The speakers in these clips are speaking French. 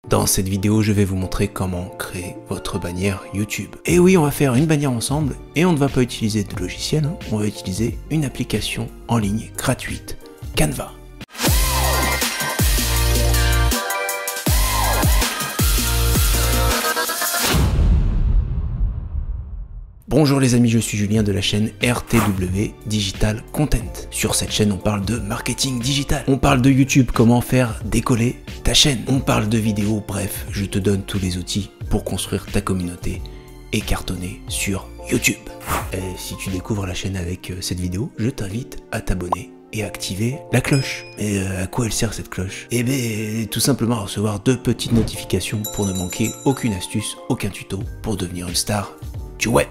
Dans cette vidéo, je vais vous montrer comment créer votre bannière YouTube. Et oui, on va faire une bannière ensemble et on ne va pas utiliser de logiciel, hein. On va utiliser une application en ligne gratuite, Canva. Bonjour les amis, je suis Julien de la chaîne RTW Digital Content. Sur cette chaîne, on parle de marketing digital. On parle de YouTube, comment faire décoller ta chaîne. On parle de vidéos, bref, je te donne tous les outils pour construire ta communauté et cartonner sur YouTube. Et si tu découvres la chaîne avec cette vidéo, je t'invite à t'abonner et activer la cloche. Et à quoi elle sert cette cloche? Eh bien, tout simplement à recevoir 2 petites notifications pour ne manquer aucune astuce, aucun tuto pour devenir une star du web.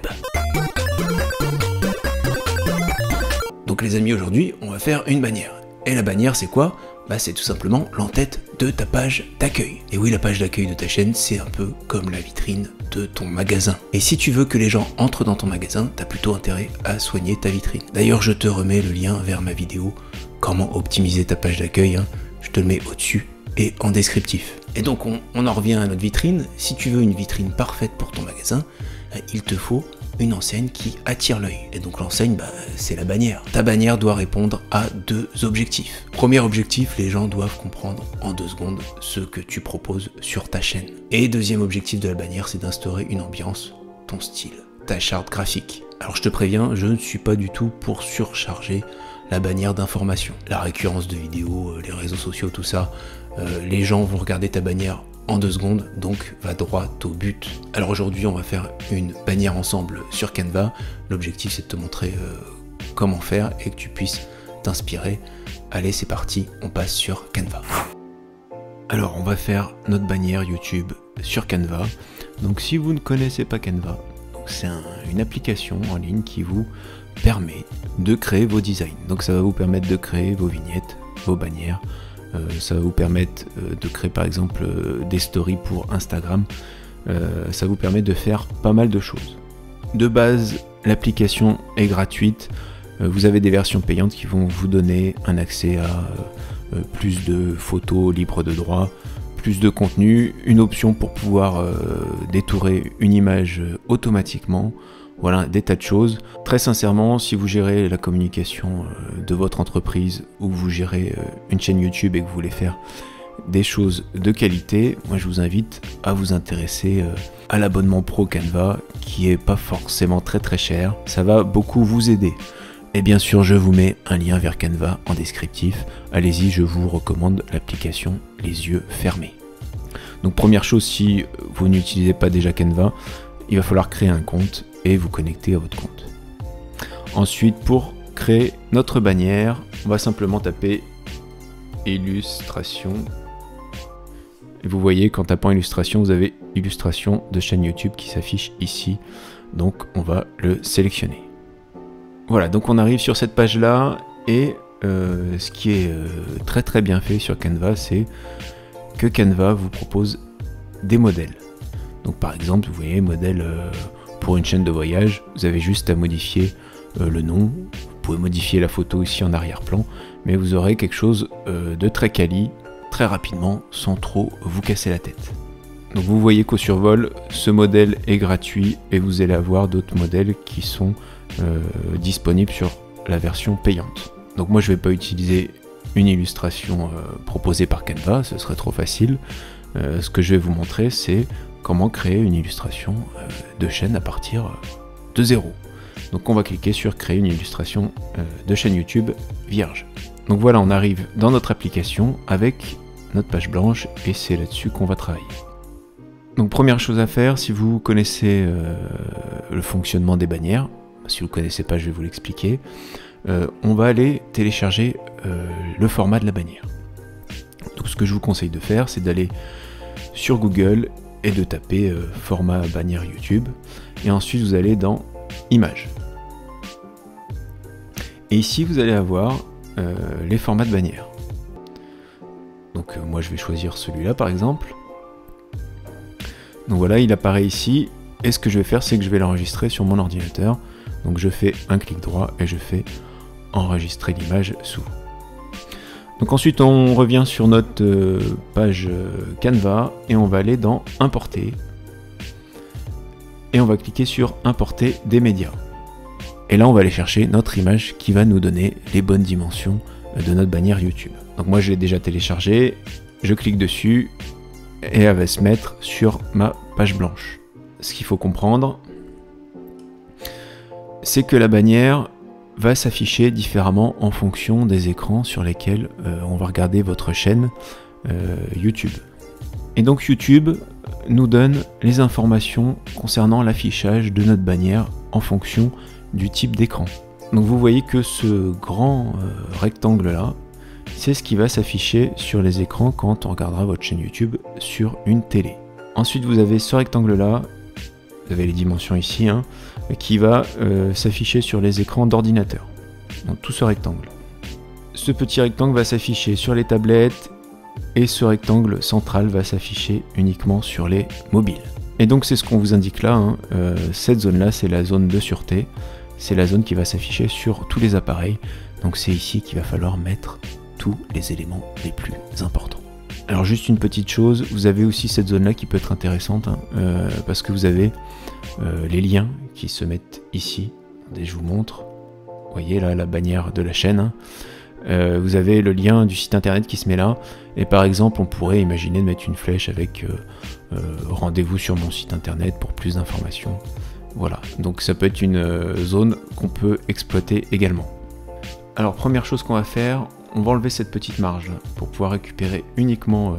Donc les amis, aujourd'hui on va faire une bannière. Et la bannière c'est quoi? Bah c'est tout simplement l'entête de ta page d'accueil. Et oui, la page d'accueil de ta chaîne c'est un peu comme la vitrine de ton magasin. Et si tu veux que les gens entrent dans ton magasin, t'as plutôt intérêt à soigner ta vitrine. D'ailleurs je te remets le lien vers ma vidéo comment optimiser ta page d'accueil, hein. Je te le mets au-dessus et en descriptif. Et donc on en revient à notre vitrine. Si tu veux une vitrine parfaite pour ton magasin, il te faut une enseigne qui attire l'œil. Et donc l'enseigne, bah, c'est la bannière. Ta bannière doit répondre à 2 objectifs. Premier objectif, les gens doivent comprendre en 2 secondes ce que tu proposes sur ta chaîne. Et deuxième objectif de la bannière, c'est d'instaurer une ambiance, ton style, ta charte graphique. Alors je te préviens, je ne suis pas du tout pour surcharger la bannière d'informations. La récurrence de vidéos, les réseaux sociaux, tout ça, les gens vont regarder ta bannière en 2 secondes, donc va droit au but. Alors aujourd'hui on va faire une bannière ensemble sur Canva. L'objectif c'est de te montrer comment faire et que tu puisses t'inspirer. Allez, c'est parti, on passe sur Canva. Alors on va faire notre bannière YouTube sur Canva. Donc si vous ne connaissez pas Canva, c'est une application en ligne qui vous permet de créer vos designs. Donc ça va vous permettre de créer vos vignettes, vos bannières. Ça va vous permettre de créer par exemple des stories pour Instagram. Ça vous permet de faire pas mal de choses. De base, l'application est gratuite. Vous avez des versions payantes qui vont vous donner un accès à plus de photos libres de droit, plus de contenu, une option pour pouvoir détourer une image automatiquement. Voilà, des tas de choses. Très sincèrement, si vous gérez la communication de votre entreprise ou vous gérez une chaîne YouTube et que vous voulez faire des choses de qualité, moi je vous invite à vous intéresser à l'abonnement Pro Canva qui est pas forcément très cher. Ça va beaucoup vous aider. Et bien sûr, je vous mets un lien vers Canva en descriptif. Allez-y, je vous recommande l'application les yeux fermés. Donc première chose, si vous n'utilisez pas déjà Canva, il va falloir créer un compte et vous connecter à votre compte. Ensuite, pour créer notre bannière, on va simplement taper illustration. Et vous voyez qu'en tapant illustration, vous avez illustration de chaîne YouTube qui s'affiche ici. Donc on va le sélectionner. Voilà, donc on arrive sur cette page là et ce qui est très bien fait sur Canva, c'est que Canva vous propose des modèles. Donc par exemple, vous voyez, modèle pour une chaîne de voyage, vous avez juste à modifier le nom. Vous pouvez modifier la photo ici en arrière-plan, mais vous aurez quelque chose de très quali, très rapidement, sans trop vous casser la tête. Donc vous voyez qu'au survol, ce modèle est gratuit et vous allez avoir d'autres modèles qui sont disponibles sur la version payante. Donc moi je ne vais pas utiliser une illustration proposée par Canva, ce serait trop facile. Ce que je vais vous montrer, c'est comment créer une illustration de chaîne à partir de 0. Donc on va cliquer sur créer une illustration de chaîne YouTube vierge. Donc voilà, on arrive dans notre application avec notre page blanche et c'est là-dessus qu'on va travailler. Donc première chose à faire, si vous connaissez le fonctionnement des bannières, si vous ne connaissez pas, je vais vous l'expliquer, on va aller télécharger le format de la bannière. Donc ce que je vous conseille de faire, c'est d'aller sur Google et de taper format bannière YouTube et ensuite vous allez dans images et ici vous allez avoir les formats de bannière. Donc moi je vais choisir celui-là par exemple. Donc voilà, il apparaît ici et ce que je vais faire, c'est que je vais l'enregistrer sur mon ordinateur. Donc je fais un clic droit et je fais enregistrer l'image sous. Donc ensuite on revient sur notre page Canva et on va aller dans Importer. Et on va cliquer sur Importer des médias. Et là on va aller chercher notre image qui va nous donner les bonnes dimensions de notre bannière YouTube. Donc moi je l'ai déjà téléchargée, je clique dessus et elle va se mettre sur ma page blanche. Ce qu'il faut comprendre, c'est que la bannière va s'afficher différemment en fonction des écrans sur lesquels on va regarder votre chaîne YouTube. Et donc YouTube nous donne les informations concernant l'affichage de notre bannière en fonction du type d'écran. Donc vous voyez que ce grand rectangle là, c'est ce qui va s'afficher sur les écrans quand on regardera votre chaîne YouTube sur une télé. Ensuite vous avez ce rectangle là, vous avez les dimensions ici, hein, qui va s'afficher sur les écrans d'ordinateur. Donc tout ce rectangle. Ce petit rectangle va s'afficher sur les tablettes et ce rectangle central va s'afficher uniquement sur les mobiles. Et donc c'est ce qu'on vous indique là, hein, cette zone là c'est la zone de sûreté, c'est la zone qui va s'afficher sur tous les appareils, donc c'est ici qu'il va falloir mettre tous les éléments les plus importants. Alors juste une petite chose, vous avez aussi cette zone là qui peut être intéressante, hein, parce que vous avez les liens qui se mettent ici, et je vous montre, vous voyez là la bannière de la chaîne, hein. Vous avez le lien du site internet qui se met là, et par exemple on pourrait imaginer de mettre une flèche avec rendez-vous sur mon site internet pour plus d'informations. Voilà, donc ça peut être une zone qu'on peut exploiter également. Alors première chose qu'on va faire, on va enlever cette petite marge pour pouvoir récupérer uniquement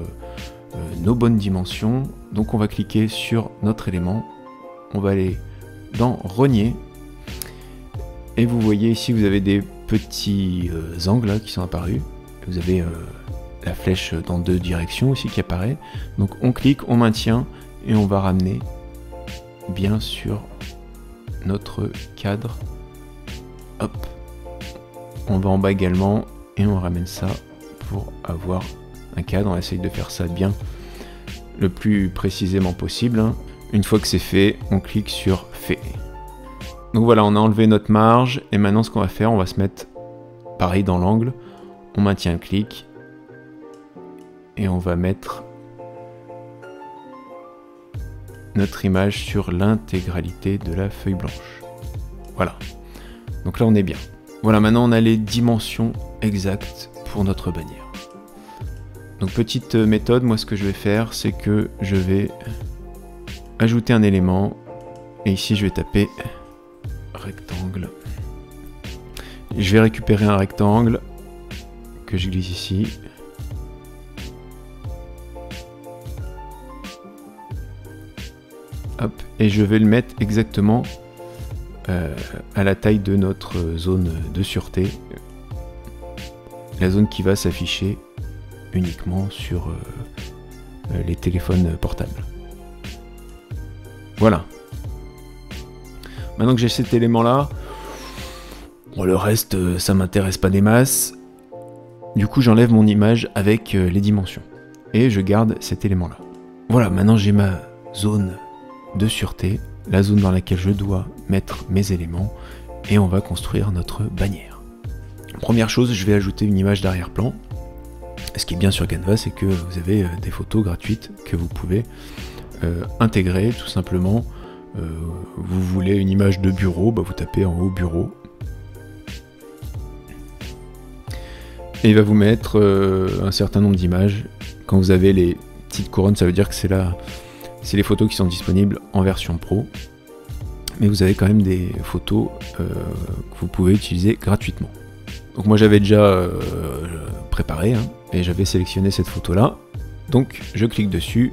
nos bonnes dimensions. Donc on va cliquer sur notre élément, on va aller dans Renier, et vous voyez ici vous avez des petits angles là, qui sont apparus. Vous avez la flèche dans deux directions aussi qui apparaît. Donc on clique, on maintient et on va ramener bien sur notre cadre. Hop, on va en bas également et on ramène ça pour avoir un cadre. On essaye de faire ça bien le plus précisément possible, hein. Une fois que c'est fait, on clique sur fait. Donc voilà, on a enlevé notre marge et maintenant ce qu'on va faire, on va se mettre pareil dans l'angle, on maintient un clic et on va mettre notre image sur l'intégralité de la feuille blanche. Voilà, donc là on est bien. Voilà, maintenant on a les dimensions exactes pour notre bannière. Donc petite méthode, moi ce que je vais faire, c'est que je vais ajouter un élément et ici je vais taper rectangle. Je vais récupérer un rectangle que je glisse ici. Hop, et je vais le mettre exactement à la taille de notre zone de sûreté. La zone qui va s'afficher uniquement sur les téléphones portables. Voilà. Maintenant que j'ai cet élément là, bon, le reste ça m'intéresse pas des masses. Du coup j'enlève mon image avec les dimensions. Et je garde cet élément là. Voilà, maintenant j'ai ma zone de sûreté, la zone dans laquelle je dois mettre mes éléments. Et on va construire notre bannière. Première chose, je vais ajouter une image d'arrière-plan. Ce qui est bien sur Canva, c'est que vous avez des photos gratuites que vous pouvez intégrer tout simplement. Vous voulez une image de bureau, bah vous tapez en haut bureau. Et il va vous mettre un certain nombre d'images. Quand vous avez les petites couronnes, ça veut dire que c'est les photos qui sont disponibles en version pro. Mais vous avez quand même des photos que vous pouvez utiliser gratuitement. Donc moi j'avais déjà préparé, hein, et j'avais sélectionné cette photo là. Donc je clique dessus,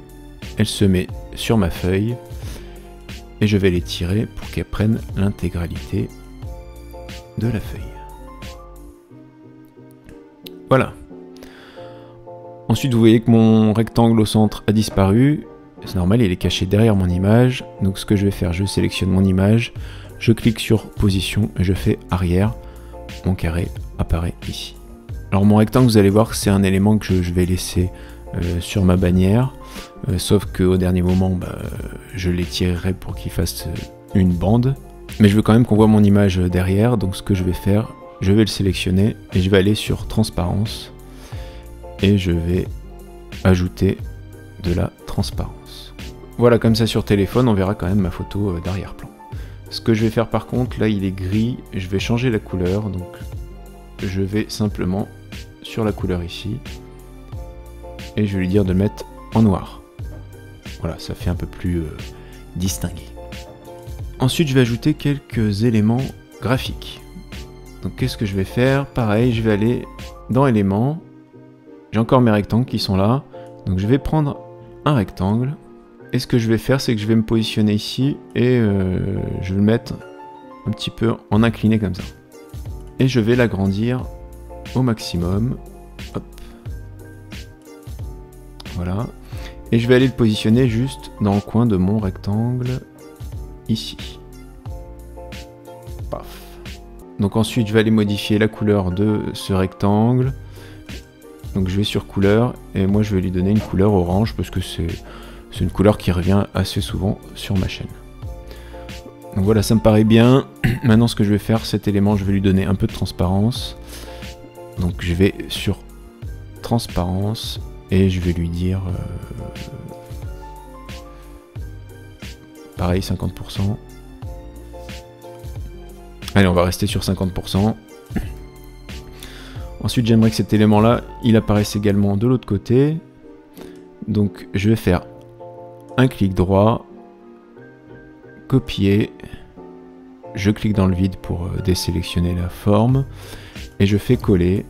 elle se met sur ma feuille et je vais les tirer pour qu'elle prenne l'intégralité de la feuille. Voilà. Ensuite vous voyez que mon rectangle au centre a disparu. C'est normal, il est caché derrière mon image. Donc ce que je vais faire, je sélectionne mon image, je clique sur position et je fais arrière. Mon carré apparaît ici. Alors mon rectangle, vous allez voir que c'est un élément que je vais laisser sur ma bannière, sauf qu'au dernier moment, je l'étirerai pour qu'il fasse une bande. Mais je veux quand même qu'on voit mon image derrière, donc ce que je vais faire, je vais le sélectionner et je vais aller sur transparence. et je vais ajouter de la transparence. Voilà, comme ça sur téléphone, on verra quand même ma photo d'arrière-plan. Ce que je vais faire par contre, là il est gris, je vais changer la couleur, donc je vais simplement sur la couleur ici, et je vais lui dire de le mettre en noir. Voilà, ça fait un peu plus distingué. Ensuite, je vais ajouter quelques éléments graphiques. Donc qu'est-ce que je vais faire? Pareil, je vais aller dans éléments, j'ai encore mes rectangles qui sont là, donc je vais prendre un rectangle, et ce que je vais faire, c'est que je vais me positionner ici, et je vais le mettre un petit peu en incliné comme ça. Et je vais l'agrandir au maximum. Hop. Voilà. Et je vais aller le positionner juste dans le coin de mon rectangle, ici. Paf. Donc ensuite, je vais aller modifier la couleur de ce rectangle. Donc je vais sur couleur, et moi je vais lui donner une couleur orange, parce que c'est une couleur qui revient assez souvent sur ma chaîne. Donc voilà, ça me paraît bien. Maintenant, ce que je vais faire, cet élément, je vais lui donner un peu de transparence. Donc je vais sur transparence et je vais lui dire pareil 50%. Allez, on va rester sur 50%. Ensuite, j'aimerais que cet élément-là, il apparaisse également de l'autre côté. Donc je vais faire un clic droit, copier, je clique dans le vide pour désélectionner la forme, et je fais coller.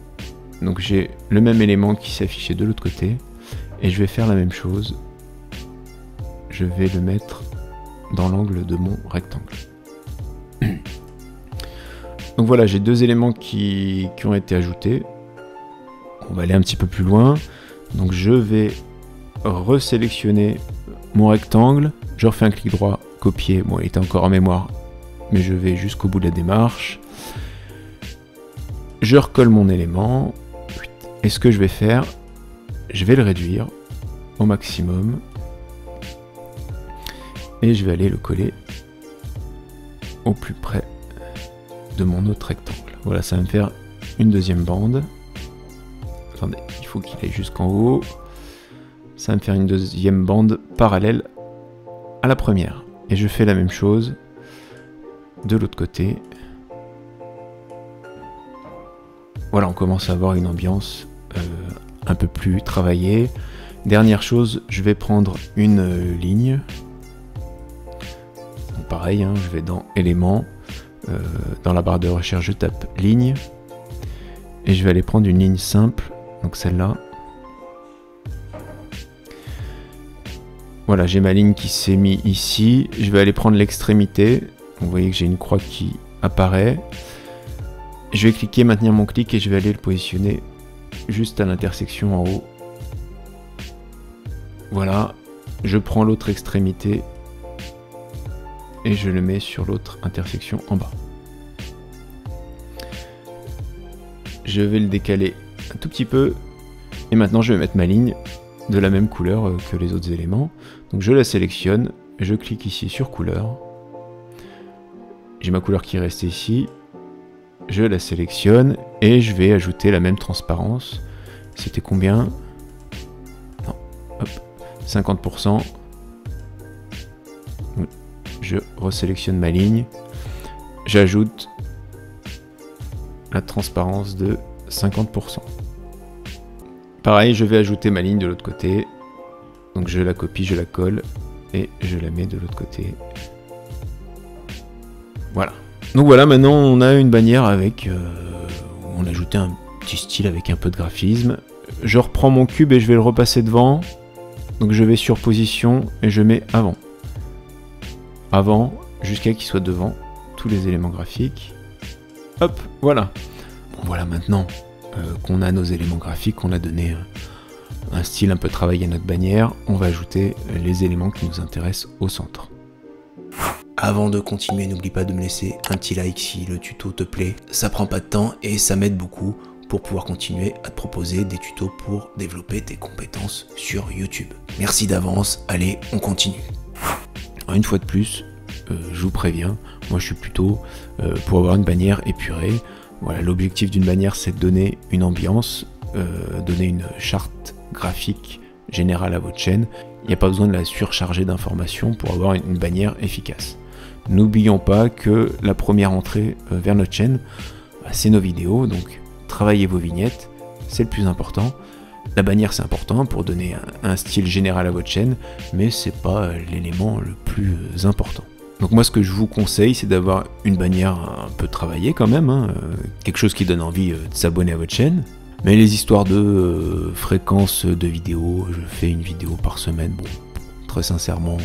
Donc j'ai le même élément qui s'est affiché de l'autre côté, et je vais faire la même chose. Je vais le mettre dans l'angle de mon rectangle. Donc voilà, j'ai deux éléments qui ont été ajoutés. On va aller un petit peu plus loin. Donc je vais resélectionner mon rectangle, je refais un clic droit, copier, bon il était encore en mémoire, mais je vais jusqu'au bout de la démarche. Je recolle mon élément, et ce que je vais faire, je vais le réduire au maximum, et je vais aller le coller au plus près de mon autre rectangle. Voilà, ça va me faire une deuxième bande. Attendez, il faut qu'il aille jusqu'en haut. Ça va me faire une deuxième bande parallèle à la première. Et je fais la même chose de l'autre côté. Voilà, on commence à avoir une ambiance un peu plus travaillée. Dernière chose, je vais prendre une ligne. Donc pareil, hein, je vais dans éléments. Dans la barre de recherche, je tape ligne. Et je vais aller prendre une ligne simple, donc celle-là. Voilà, j'ai ma ligne qui s'est mise ici. Je vais aller prendre l'extrémité. Vous voyez que j'ai une croix qui apparaît. Je vais cliquer, maintenir mon clic, et je vais aller le positionner juste à l'intersection en haut. Voilà, je prends l'autre extrémité et je le mets sur l'autre intersection en bas. Je vais le décaler un tout petit peu, et maintenant je vais mettre ma ligne de la même couleur que les autres éléments. Donc je la sélectionne, je clique ici sur couleur, j'ai ma couleur qui est restée ici, je la sélectionne et je vais ajouter la même transparence. C'était combien? Non, hop, 50%. Je resélectionne ma ligne, j'ajoute la transparence de 50%. Pareil, je vais ajouter ma ligne de l'autre côté. Donc je la copie, je la colle et je la mets de l'autre côté. Voilà. Donc voilà, maintenant on a une bannière avec... on a ajouté un petit style avec un peu de graphisme. Je reprends mon cube et je vais le repasser devant. Donc je vais sur position et je mets avant. Avant, jusqu'à qu'il soit devant tous les éléments graphiques. Hop, voilà. Bon voilà, maintenant qu'on a nos éléments graphiques, on a donné un style un peu travaillé à notre bannière, on va ajouter les éléments qui nous intéressent au centre. Avant de continuer, n'oublie pas de me laisser un petit like si le tuto te plaît. Ça prend pas de temps et ça m'aide beaucoup pour pouvoir continuer à te proposer des tutos pour développer tes compétences sur YouTube. Merci d'avance, allez, on continue. Une fois de plus, je vous préviens, moi je suis plutôt pour avoir une bannière épurée. Voilà, l'objectif d'une bannière, c'est de donner une ambiance, donner une charte graphique générale à votre chaîne. Il n'y a pas besoin de la surcharger d'informations pour avoir une bannière efficace. N'oublions pas que la première entrée vers notre chaîne, c'est nos vidéos, donc travaillez vos vignettes, c'est le plus important. La bannière c'est important pour donner un style général à votre chaîne, mais c'est pas l'élément le plus important. Donc moi ce que je vous conseille c'est d'avoir une bannière un peu travaillée quand même, hein, quelque chose qui donne envie de s'abonner à votre chaîne. Mais les histoires de fréquence de vidéos, je fais une vidéo par semaine, bon, très sincèrement,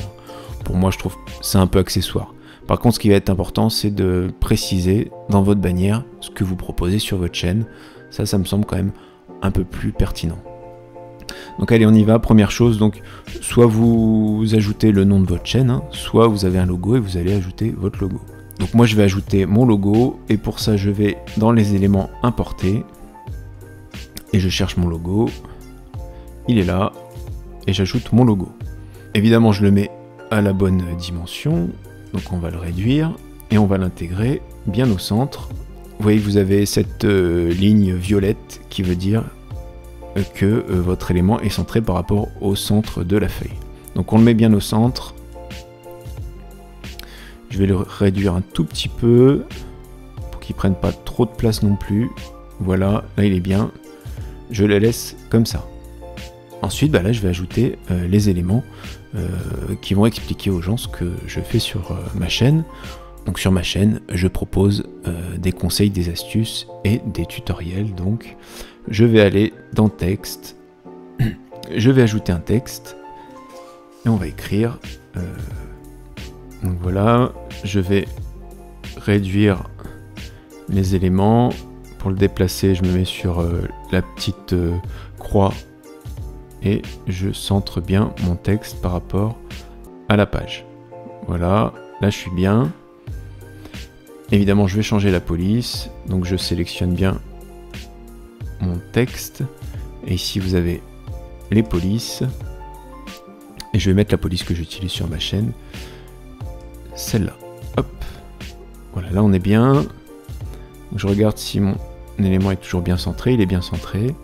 pour moi je trouve c'est un peu accessoire. Par contre ce qui va être important c'est de préciser dans votre bannière ce que vous proposez sur votre chaîne, ça me semble quand même un peu plus pertinent. Donc allez on y va, première chose, donc soit vous ajoutez le nom de votre chaîne, hein, soit vous avez un logo et vous allez ajouter votre logo. Donc moi je vais ajouter mon logo et pour ça je vais dans les éléments importés et je cherche mon logo, il est là et j'ajoute mon logo. Évidemment je le mets à la bonne dimension, donc on va le réduire et on va l'intégrer bien au centre. Vous voyez que vous avez cette ligne violette qui veut dire que votre élément est centré par rapport au centre de la feuille. Donc on le met bien au centre. Je vais le réduire un tout petit peu pour qu'il prenne pas trop de place non plus. Voilà, là il est bien. Je le laisse comme ça. Ensuite, là je vais ajouter les éléments qui vont expliquer aux gens ce que je fais sur ma chaîne. Donc sur ma chaîne, je propose des conseils, des astuces et des tutoriels. Donc je vais aller dans texte, je vais ajouter un texte et on va écrire. Donc voilà, je vais réduire les éléments. Pour le déplacer, je me mets sur la petite croix et je centre bien mon texte par rapport à la page. Voilà, là je suis bien. Évidemment, je vais changer la police, donc je sélectionne bien mon texte. Et ici, vous avez les polices. Et je vais mettre la police que j'utilise sur ma chaîne. Celle-là. Hop. Voilà, là on est bien. Je regarde si mon élément est toujours bien centré. Il est bien centré.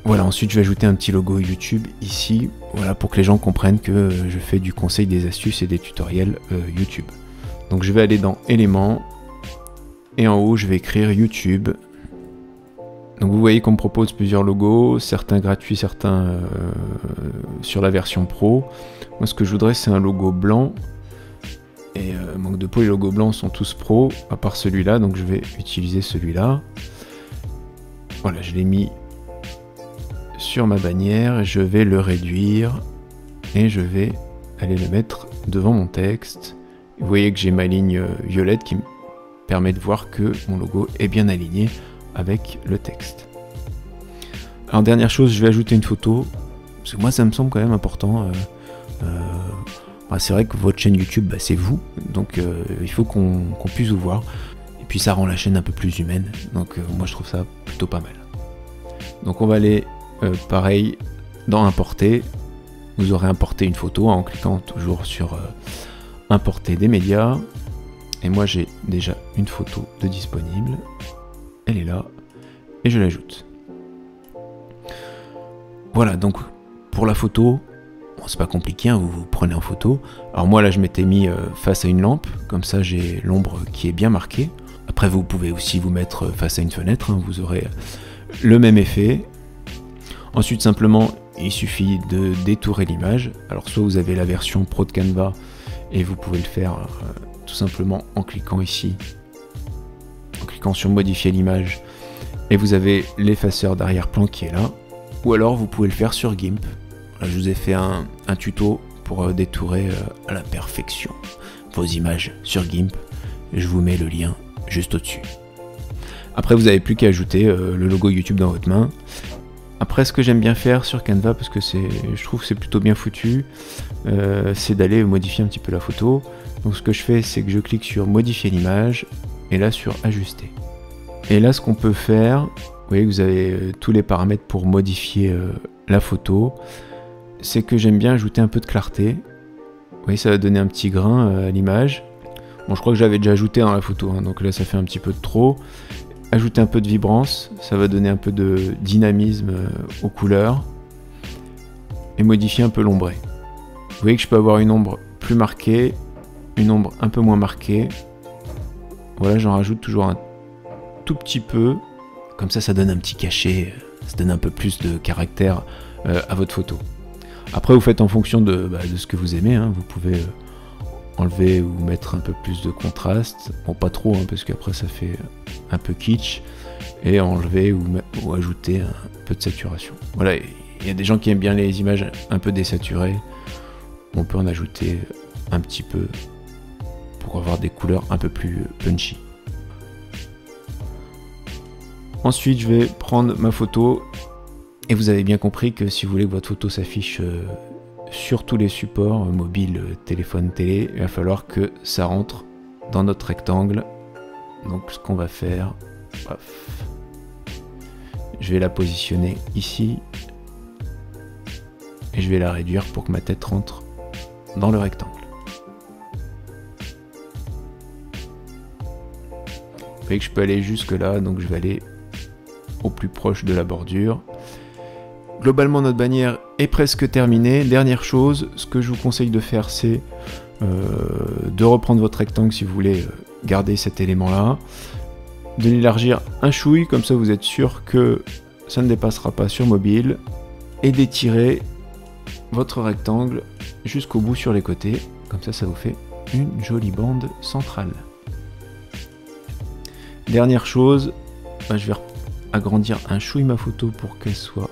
Voilà, ensuite je vais ajouter un petit logo YouTube ici. Voilà, pour que les gens comprennent que je fais du conseil, des astuces et des tutoriels YouTube. Donc je vais aller dans éléments. Et en haut, je vais écrire YouTube. Donc vous voyez qu'on me propose plusieurs logos, certains gratuits, certains sur la version pro. Moi, ce que je voudrais, c'est un logo blanc. Et manque de peau, les logos blancs sont tous pro, à part celui-là. Donc je vais utiliser celui-là. Voilà, je l'ai mis sur ma bannière. Je vais le réduire. Et je vais aller le mettre devant mon texte. Vous voyez que j'ai ma ligne violette qui me permet de voir que mon logo est bien aligné avec le texte. Alors dernière chose, je vais ajouter une photo, parce que moi ça me semble quand même important. C'est vrai que votre chaîne YouTube, c'est vous, donc il faut qu'on puisse vous voir. Et puis ça rend la chaîne un peu plus humaine, donc moi je trouve ça plutôt pas mal. Donc on va aller, pareil, dans importer. Vous aurez importé une photo en cliquant toujours sur importer des médias. Et moi j'ai déjà une photo de disponible, elle est là, et je l'ajoute. Voilà, donc pour la photo, bon, c'est pas compliqué, hein, vous prenez en photo. Alors moi là je m'étais mis face à une lampe, comme ça j'ai l'ombre qui est bien marquée. Après vous pouvez aussi vous mettre face à une fenêtre, hein, vous aurez le même effet. Ensuite simplement il suffit de détourer l'image. Alors soit vous avez la version pro de Canva, et vous pouvez le faire tout simplement en cliquant ici, en cliquant sur modifier l'image, et vous avez l'effaceur d'arrière-plan qui est là, ou alors vous pouvez le faire sur GIMP. Là, je vous ai fait un tuto pour détourer à la perfection vos images sur GIMP, et je vous mets le lien juste au-dessus. Après vous n'avez plus qu'à ajouter le logo YouTube dans votre main. Après, ce que j'aime bien faire sur Canva, parce que je trouve que c'est plutôt bien foutu, c'est d'aller modifier un petit peu la photo. Donc ce que je fais, c'est que je clique sur modifier l'image, et là sur ajuster. Et là ce qu'on peut faire, vous voyez que vous avez tous les paramètres pour modifier la photo, c'est que j'aime bien ajouter un peu de clarté. Vous voyez, ça va donner un petit grain à l'image. Bon, je crois que j'avais déjà ajouté dans la photo, hein, donc là ça fait un petit peu de trop. ajouter un peu de vibrance, ça va donner un peu de dynamisme aux couleurs, et modifier un peu l'ombré. Vous voyez que je peux avoir une ombre plus marquée, une ombre un peu moins marquée. Voilà, j'en rajoute toujours un tout petit peu, comme ça donne un petit cachet, ça donne un peu plus de caractère à votre photo. Après, vous faites en fonction de ce que vous aimez, hein. Vous pouvez enlever ou mettre un peu plus de contraste, bon pas trop, hein, parce qu'après ça fait un peu kitsch, et enlever ou ajouter un peu de saturation. Voilà, il y a des gens qui aiment bien les images un peu désaturées, on peut en ajouter un petit peu pour avoir des couleurs un peu plus punchy. Ensuite, je vais prendre ma photo, et vous avez bien compris que si vous voulez que votre photo s'affiche sur tous les supports, mobile, téléphone, télé, il va falloir que ça rentre dans notre rectangle. Donc ce qu'on va faire, paf, je vais la positionner ici, et je vais la réduire pour que ma tête rentre dans le rectangle. Vous voyez que je peux aller jusque là, donc je vais aller au plus proche de la bordure. Globalement, notre bannière est presque terminée. Dernière chose, ce que je vous conseille de faire, c'est de reprendre votre rectangle si vous voulez garder cet élément-là, de l'élargir un chouille, comme ça vous êtes sûr que ça ne dépassera pas sur mobile, et d'étirer votre rectangle jusqu'au bout sur les côtés, comme ça vous fait une jolie bande centrale. Dernière chose, je vais agrandir un chouille ma photo pour qu'elle soit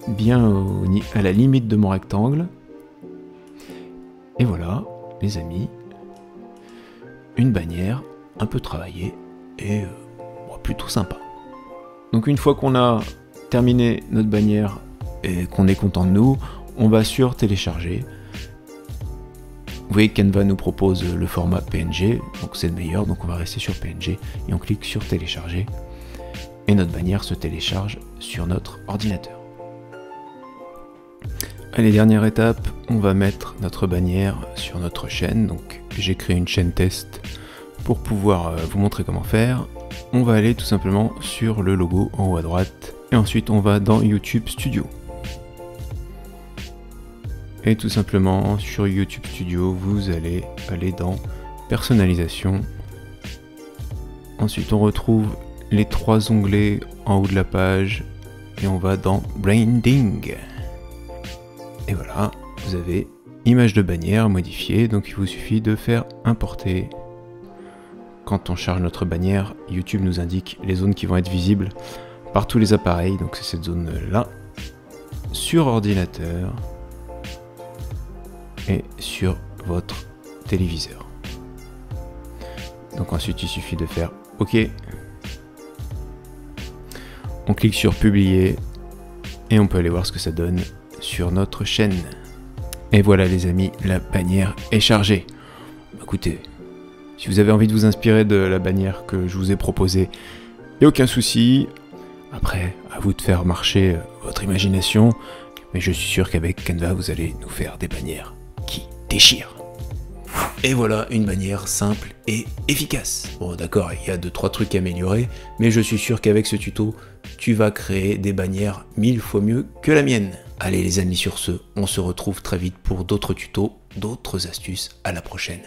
bien à la limite de mon rectangle. Et voilà, les amis, une bannière un peu travaillée et plutôt sympa. Donc une fois qu'on a terminé notre bannière et qu'on est content de nous, on va sur télécharger. Vous voyez que Canva nous propose le format PNG, donc c'est le meilleur, donc on va rester sur PNG et on clique sur télécharger. Et notre bannière se télécharge sur notre ordinateur. Allez, dernière étape, on va mettre notre bannière sur notre chaîne. Donc j'ai créé une chaîne test pour pouvoir vous montrer comment faire. On va aller tout simplement sur le logo en haut à droite et ensuite on va dans YouTube Studio. Et tout simplement sur YouTube Studio, vous allez aller dans personnalisation. Ensuite on retrouve les trois onglets en haut de la page et on va dans Branding. Et voilà, vous avez image de bannière modifiée, donc il vous suffit de faire importer. Quand on charge notre bannière, YouTube nous indique les zones qui vont être visibles par tous les appareils, donc c'est cette zone là, sur ordinateur et sur votre téléviseur. Donc ensuite il suffit de faire OK. On clique sur publier et on peut aller voir ce que ça donne sur notre chaîne. Et voilà les amis, la bannière est chargée. Écoutez, si vous avez envie de vous inspirer de la bannière que je vous ai proposée, il n'y a aucun souci. Après, à vous de faire marcher votre imagination, mais je suis sûr qu'avec Canva, vous allez nous faire des bannières qui déchirent. Et voilà une bannière simple et efficace. Bon d'accord, il y a 2-3 trucs à améliorer, mais je suis sûr qu'avec ce tuto, tu vas créer des bannières 1000 fois mieux que la mienne. Allez les amis, sur ce, on se retrouve très vite pour d'autres tutos, d'autres astuces. À la prochaine.